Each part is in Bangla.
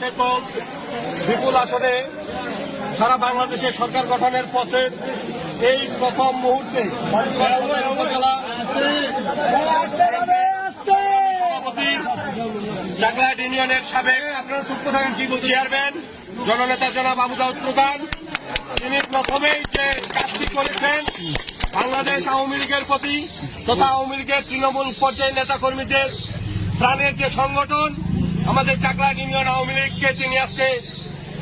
পেট্রোল বিপুল আসনে সারা বাংলাদেশের সরকার গঠনের পথে এই প্রথম মুহূর্তে উপজেলা সভাপতি চাকলাহাট ইউনিয়নের সাবেক আপনারা চুক্ত থাকেন কি চেয়ারম্যান জননেতা জনাব আবু দাউদ প্রধান, তিনি প্রথমেই যে কাজটি করেছেন বাংলাদেশ আওয়ামী লীগের প্রতি তথা আওয়ামী লীগের তৃণমূল পর্যায়ের নেতা কর্মীদের প্রাণের যে সংগঠন আমাদের চাকলাহাট ইউনিয়ন আওয়ামী লীগকে তিনি আজকে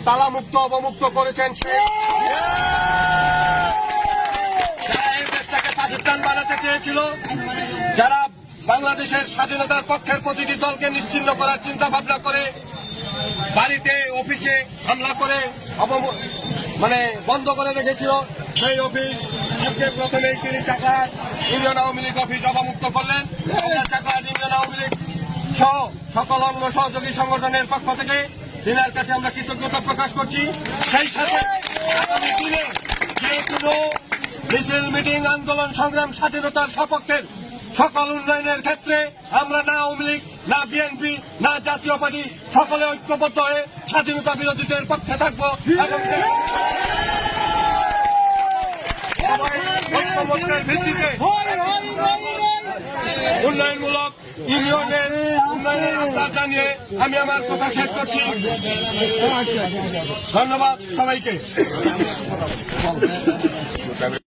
তালামুক্ত অবমুক্ত করেছেন। যারা এই দেশটাকে পাকিস্তান বানাতে চেয়েছিল, যারা বাংলাদেশের স্বাধীনতার পক্ষের প্রতিটি দলকে নিশ্চিহ্ন করার চিন্তা ভাবনা করে বাড়িতে অফিসে হামলা করে বন্ধ করে রেখেছিল, সেই অফিস আজকে প্রথমেই তিনি চাকলাহাট ইউনিয়ন আওয়ামী লীগ অফিস অবমুক্ত করলেন। চাকলাহাট ইউনিয়ন আওয়ামী লীগ সহ সকল অঙ্গ সহযোগী সংগঠনের পক্ষ থেকে তিনার কাছে আমরা কৃতজ্ঞতা প্রকাশ করছি। সেই সাথে আগামী দিনে যে কোনো মিছিল মিটিং আন্দোলন সংগ্রাম স্বাধীনতার সপক্ষের সকল উন্নয়নের ক্ষেত্রে আমরা না আওয়ামী লীগ না বিএনপি না জাতীয় পার্টি সকলে ঐক্যবদ্ধ হয়ে স্বাধীনতা বিরোধীদের পক্ষে থাকবো এবং ঐক্যবদ্ধের ভিত্তিতে উন্নয়নমূলক ইউনিয়নের উন্নয়নের আহ্বান জানিয়ে আমি আমার কথা শেষ করছি। ধন্যবাদ সবাইকে।